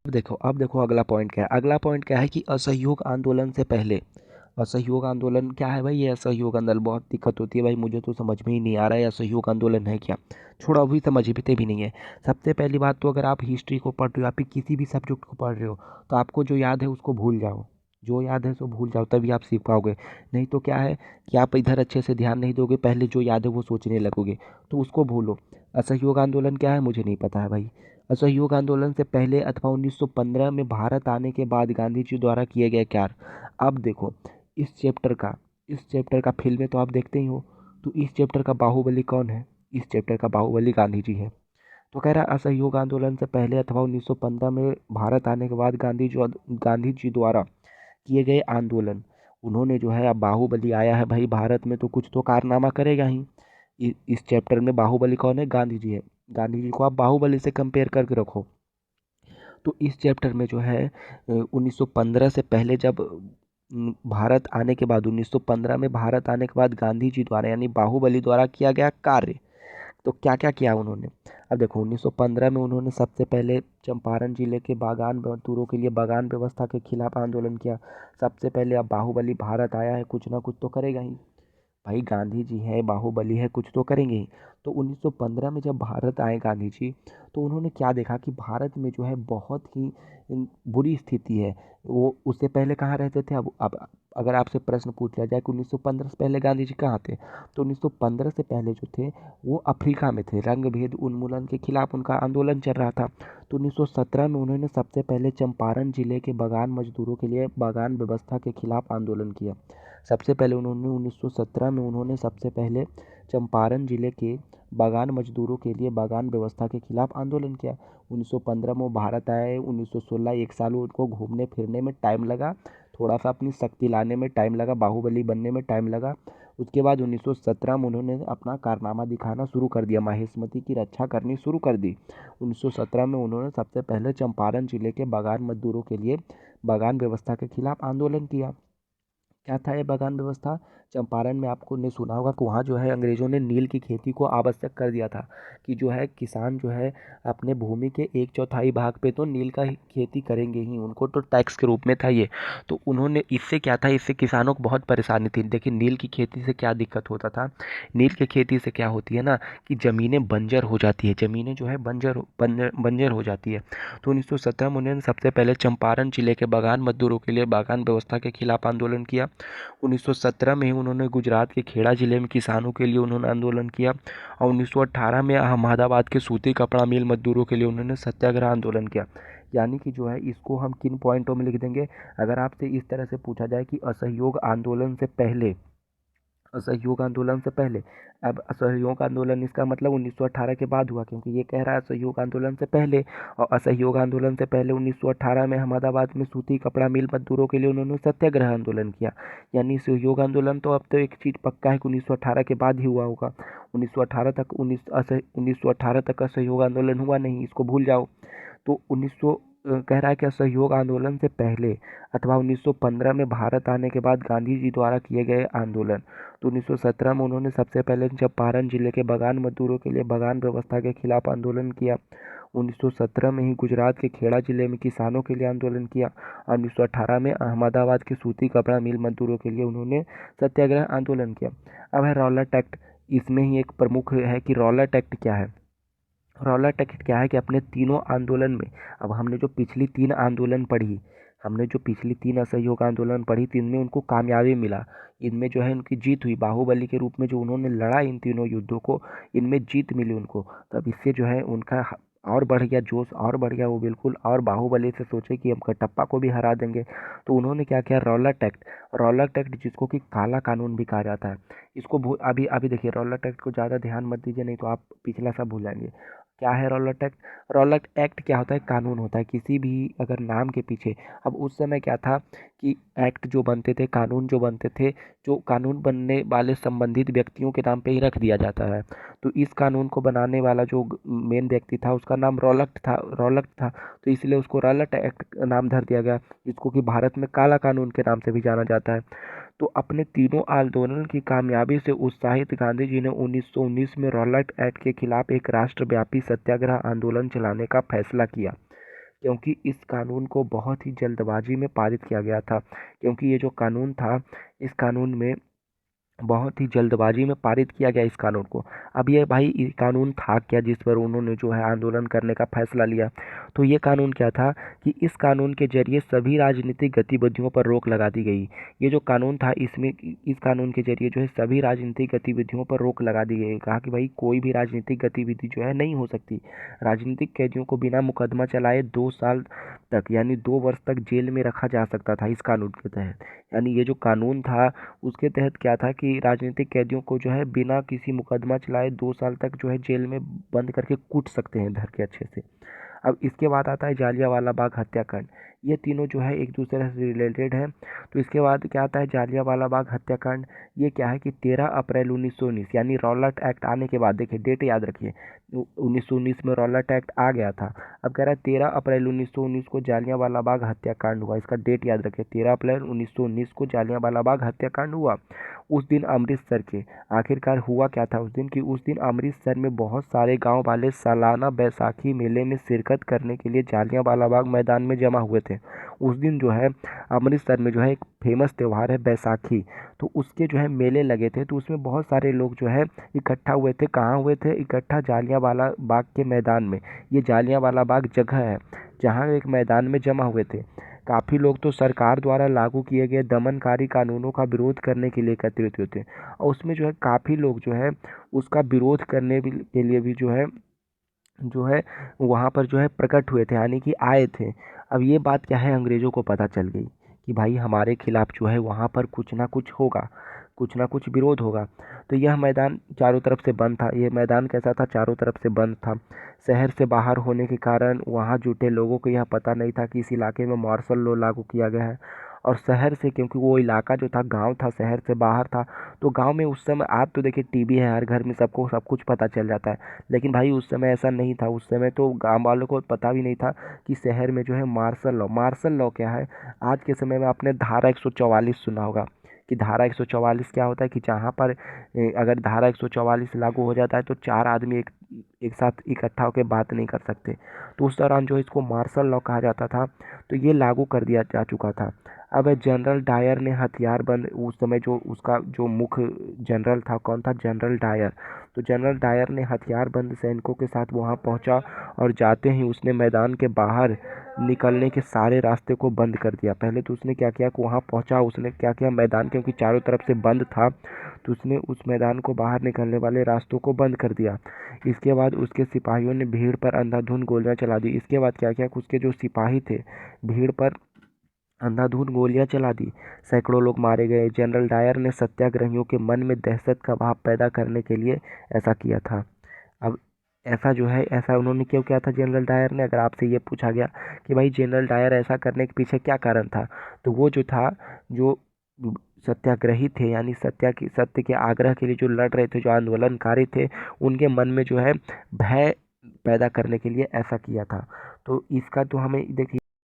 अब देखो अगला पॉइंट क्या है। अगला पॉइंट क्या है कि असहयोग आंदोलन से पहले, असहयोग आंदोलन क्या है भाई? ये असहयोग आंदोलन बहुत दिक्कत होती है भाई, मुझे तो समझ में ही नहीं आ रहा है असहयोग आंदोलन है क्या। छोड़ो, अभी समझते भी नहीं है। सबसे पहली बात तो अगर आप हिस्ट्री को पढ़ रहे हो, आप किसी भी सब्जेक्ट को पढ़ रहे हो, तो आपको जो याद है उसको भूल जाओ। जो याद है सो भूल जाओ, तभी आप सीख पाओगे। नहीं तो क्या है कि आप इधर अच्छे से ध्यान नहीं दोगे, पहले जो याद है वो सोचने लगोगे, तो उसको भूलो। असहयोग आंदोलन क्या है मुझे नहीं पता है भाई। असहयोग आंदोलन से पहले अथवा 1915 में भारत आने के बाद गांधी जी द्वारा किए गए कार्य। अब देखो, इस चैप्टर का इस चैप्टर का फिल्में तो आप देखते ही हो, तो इस चैप्टर का बाहुबली कौन है? इस चैप्टर का बाहुबली गांधी जी है। तो कह रहा है असहयोग आंदोलन से पहले अथवा 1915 में भारत आने के बाद गांधी जी द्वारा किए गए आंदोलन। उन्होंने जो है, अब बाहुबली आया है भाई भारत में, तो कुछ तो कारनामा करेगा ही। इस चैप्टर में बाहुबली कौन है? गांधी जी है। गांधी जी को आप बाहुबली से कंपेयर करके रखो। तो इस चैप्टर में जो है 1915 से पहले, जब भारत आने के बाद, 1915 में भारत आने के बाद गांधी जी द्वारा यानी बाहुबली द्वारा किया गया कार्य, तो क्या क्या किया उन्होंने। अब देखो, 1915 में उन्होंने सबसे पहले चंपारण जिले के बागान मजदूरों के लिए बागान व्यवस्था के खिलाफ आंदोलन किया। सबसे पहले, अब बाहुबली भारत आया है, कुछ ना कुछ तो करेगा ही भाई। गांधी जी है, बाहुबली है, कुछ तो करेंगे ही। तो 1915 में जब भारत आए गांधी जी, तो उन्होंने क्या देखा कि भारत में जो है बहुत ही बुरी स्थिति है। वो उससे पहले कहाँ रहते थे? अब अगर आपसे प्रश्न पूछ लिया जाए कि 1915 से पहले गांधी जी कहाँ थे, तो 1915 से पहले जो थे वो अफ्रीका में थे। रंग भेद उन्मूलन के खिलाफ उनका आंदोलन चल रहा था। तो 1917 में उन्होंने सबसे पहले चंपारण जिले के बागान मजदूरों के लिए बागान व्यवस्था के खिलाफ आंदोलन किया। सबसे पहले उन्होंने 1917 में उन्होंने सबसे पहले चंपारण जिले के बागान मजदूरों के लिए बागान व्यवस्था के खिलाफ आंदोलन किया। 1915 में वो भारत आए। 1916 एक साल उनको घूमने फिरने में टाइम लगा, थोड़ा सा अपनी शक्ति लाने में टाइम लगा, बाहुबली बनने में टाइम लगा। उसके बाद 1917 में उन्होंने अपना कारनामा दिखाना शुरू कर दिया, माहिष्मती की रक्षा करनी शुरू कर दी। 1917 में उन्होंने सबसे पहले चंपारण जिले के बागान मजदूरों के लिए बागान व्यवस्था के खिलाफ आंदोलन किया। क्या था ये बागान व्यवस्था? चंपारण में आपको ने सुना होगा कि वहाँ जो है अंग्रेज़ों ने नील की खेती को आवश्यक कर दिया था, कि जो है किसान जो है अपने भूमि के एक चौथाई भाग पे तो नील का ही खेती करेंगे ही, उनको तो टैक्स के रूप में था ये। तो उन्होंने, इससे क्या था, इससे किसानों को बहुत परेशानी थी। देखिए नील की खेती से क्या दिक्कत होता था। नील की खेती से क्या होती है ना, कि ज़मीनें बंजर हो जाती है, ज़मीनें जो है बंजर हो जाती है। तो 1917 में उन्होंने सबसे पहले चंपारण जिले के बागान मजदूरों के लिए बागान व्यवस्था के खिलाफ आंदोलन किया। 1917 में ही उन्होंने गुजरात के खेड़ा जिले में किसानों के लिए उन्होंने आंदोलन किया। और 1918 में अहमदाबाद के सूती कपड़ा मिल मजदूरों के लिए उन्होंने सत्याग्रह आंदोलन किया। यानी कि जो है इसको हम किन पॉइंटों में लिख देंगे? अगर आपसे इस तरह से पूछा जाए कि असहयोग आंदोलन से पहले, असहयोग आंदोलन से पहले, अब असहयोग आंदोलन इसका मतलब 1918 के बाद हुआ, क्योंकि ये कह रहा है असहयोग आंदोलन से पहले। और असहयोग आंदोलन से पहले 1918 में अहमदाबाद में सूती कपड़ा मिल मजदूरों के लिए उन्होंने सत्याग्रह आंदोलन किया। यानी सहयोग आंदोलन तो अब तो एक चीज़ पक्का है कि 1918 के बाद ही हुआ होगा। 1918 तक 1918 तक असहयोग आंदोलन हुआ नहीं, इसको भूल जाओ। तो 1900 कह रहा है कि असहयोग आंदोलन से पहले अथवा 1915 में भारत आने के बाद गांधी जी द्वारा किए गए आंदोलन। तो 1917 में उन्होंने सबसे पहले चंपारण जिले के बागान मजदूरों के लिए बागान व्यवस्था के खिलाफ आंदोलन किया। 1917 में ही गुजरात के खेड़ा जिले में किसानों के लिए आंदोलन किया। और 1918 में अहमदाबाद के सूती कपड़ा मिल मजदूरों के लिए उन्होंने सत्याग्रह आंदोलन किया। अब है रॉलेट एक्ट। इसमें ही एक प्रमुख है कि रॉलेट एक्ट क्या है। रॉलेट एक्ट क्या है कि अपने तीनों आंदोलन में, अब हमने जो पिछली तीन आंदोलन पढ़ी, हमने जो पिछली तीन असहयोग आंदोलन पढ़ी थी, इनमें उनको कामयाबी मिला। इनमें जो है उनकी जीत हुई, बाहुबली के रूप में जो उन्होंने लड़ा इन तीनों युद्धों को, इनमें जीत मिली उनको। तब इससे जो है उनका और बढ़ गया जोश, और बढ़ गया वो बिल्कुल, और बाहुबली से सोचे कि हम कटप्पा को भी हरा देंगे। तो उन्होंने क्या किया, रॉलेट एक्ट। रॉलेट एक्ट जिसको कि काला कानून भी कहा जाता है, इसको अभी अभी देखिए, रॉलेट एक्ट को ज़्यादा ध्यान मत दीजिए, नहीं तो आप पिछला सब भूल जाएंगे। क्या है रॉलेट एक्ट? रॉलेट एक्ट क्या होता है? कानून होता है किसी भी अगर नाम के पीछे। अब उस समय क्या था कि एक्ट जो बनते थे, कानून जो बनते थे, जो कानून बनने वाले संबंधित व्यक्तियों के नाम पे ही रख दिया जाता है। तो इस कानून को बनाने वाला जो मेन व्यक्ति था उसका नाम रॉलेट था। तो इसलिए उसको रॉलेट एक्ट नाम धर दिया गया, जिसको कि भारत में काला कानून के नाम से भी जाना जाता है। तो अपने तीनों आंदोलन की कामयाबी से उत्साहित गांधी जी ने 1919 में रॉलेट एक्ट के खिलाफ एक राष्ट्रव्यापी सत्याग्रह आंदोलन चलाने का फैसला किया। क्योंकि इस कानून को बहुत ही जल्दबाजी में पारित किया गया था, क्योंकि ये जो कानून था, इस कानून में बहुत ही जल्दबाजी में पारित किया गया इस कानून को। अब ये भाई ये कानून था क्या जिस पर उन्होंने जो है आंदोलन करने का फैसला लिया? तो ये कानून क्या था कि इस कानून के जरिए सभी राजनीतिक गतिविधियों पर रोक लगा दी गई। ये जो कानून था इसमें इस कानून के जरिए जो है सभी राजनीतिक गतिविधियों पर रोक लगा दी गई। कहा कि भाई कोई भी राजनीतिक गतिविधि जो है नहीं हो सकती। राजनीतिक कैदियों को बिना मुकदमा चलाए 2 साल तक यानी 2 वर्ष तक जेल में रखा जा सकता था इस कानून के तहत। यानी ये जो कानून था उसके तहत क्या था कि राजनीतिक कैदियों को जो है बिना किसी मुकदमा चलाए 2 साल तक जो है जेल में बंद करके कूट सकते हैं धर के अच्छे से। अब इसके बाद आता है जालियांवाला बाग हत्याकांड। ये तीनों जो है एक दूसरे से रिलेटेड है। तो इसके बाद क्या आता है जालियांवाला बाग हत्याकांड। ये क्या है कि 13 अप्रैल 1919 यानी रॉलेट एक्ट आने के बाद, देखिए डेट याद रखिए, 1919 में रॉलेट एक्ट आ गया था। अब कह रहा है 13 अप्रैल 1919 को जालियांवाला बाग हत्याकांड हुआ। इसका डेट याद रखिए, 13 अप्रैल 1919 को जालियांवाला बाग हत्याकांड हुआ। उस दिन अमृतसर के आखिरकार हुआ क्या था उस दिन कि उस दिन अमृतसर में बहुत सारे गांव वाले सालाना बैसाखी मेले में शिरकत करने के लिए जालियांवाला बाग मैदान में जमा हुए थे। उस दिन जो है अमृतसर में जो है एक फेमस त्यौहार है बैसाखी, तो उसके जो है मेले लगे थे। तो उसमें बहुत सारे लोग जो है इकट्ठा हुए थे। कहाँ हुए थे इकट्ठा? जालियांवाला बाग के मैदान में। ये जालियांवाला बाग जगह है जहाँ एक मैदान में जमा हुए थे। काफ़ी लोग तो सरकार द्वारा लागू किए गए दमनकारी कानूनों का विरोध करने के लिए एकत्रित हुए थे, और उसमें जो है काफ़ी लोग जो है उसका विरोध करने के लिए भी जो है वहाँ पर जो है प्रकट हुए थे, यानी कि आए थे। अब ये बात क्या है, अंग्रेज़ों को पता चल गई कि भाई हमारे खिलाफ जो है वहाँ पर कुछ ना कुछ होगा, कुछ ना कुछ विरोध होगा। तो यह मैदान चारों तरफ से बंद था। ये मैदान कैसा था? चारों तरफ से बंद था। शहर से बाहर होने के कारण वहाँ जुटे लोगों को यह पता नहीं था कि इस इलाके में मार्शल लॉ लागू किया गया है। और शहर से, क्योंकि वो इलाका जो था गांव था, शहर से बाहर था, तो गांव में उस समय, आज तो देखिए टीवी है हर घर में, सबको सब कुछ पता चल जाता है, लेकिन भाई उस समय ऐसा नहीं था। उस समय तो गांव वालों को पता भी नहीं था कि शहर में जो है मार्शल लॉ क्या है। आज के समय में आपने धारा 144 सुना होगा कि धारा 144 क्या होता है कि जहाँ पर अगर धारा 144 लागू हो जाता है तो 4 आदमी एक साथ इकट्ठा होकर बात नहीं कर सकते। तो उस दौरान जो इसको मार्शल लॉ कहा जाता था, तो ये लागू कर दिया जा चुका था। अब जनरल डायर ने हथियारबंद, उस समय जो उसका जो मुख्य जनरल था, कौन था? General Dyer. तो जनरल डायर ने हथियारबंद सैनिकों के साथ वहाँ पहुँचा, और जाते ही उसने मैदान के बाहर निकलने के सारे रास्ते को बंद कर दिया। पहले तो उसने क्या किया कि वहाँ पहुँचा, उसने क्या किया, मैदान क्योंकि चारों तरफ से बंद था, तो उसने उस मैदान को बाहर निकलने वाले रास्तों को बंद कर दिया। इसके बाद उसके सिपाहियों ने भीड़ पर अंधाधुंध गोलियां चला दी। इसके बाद क्या किया कि उसके जो सिपाही थे भीड़ पर अंधाधुंध गोलियां चला दी, सैकड़ों लोग मारे गए। जनरल डायर ने सत्याग्रहियों के मन में दहशत का भाव पैदा करने के लिए ऐसा किया था। अब ऐसा जो है, ऐसा उन्होंने क्यों किया था जनरल डायर ने? अगर आपसे ये पूछा गया कि भाई जनरल डायर ऐसा करने के पीछे क्या कारण था, तो वो जो था, जो सत्याग्रही थे, यानी सत्य के आग्रह के लिए जो लड़ रहे थे, जो आंदोलनकारी थे, उनके मन में जो है भय पैदा करने के लिए ऐसा किया था। तो इसका तो हमें देखिए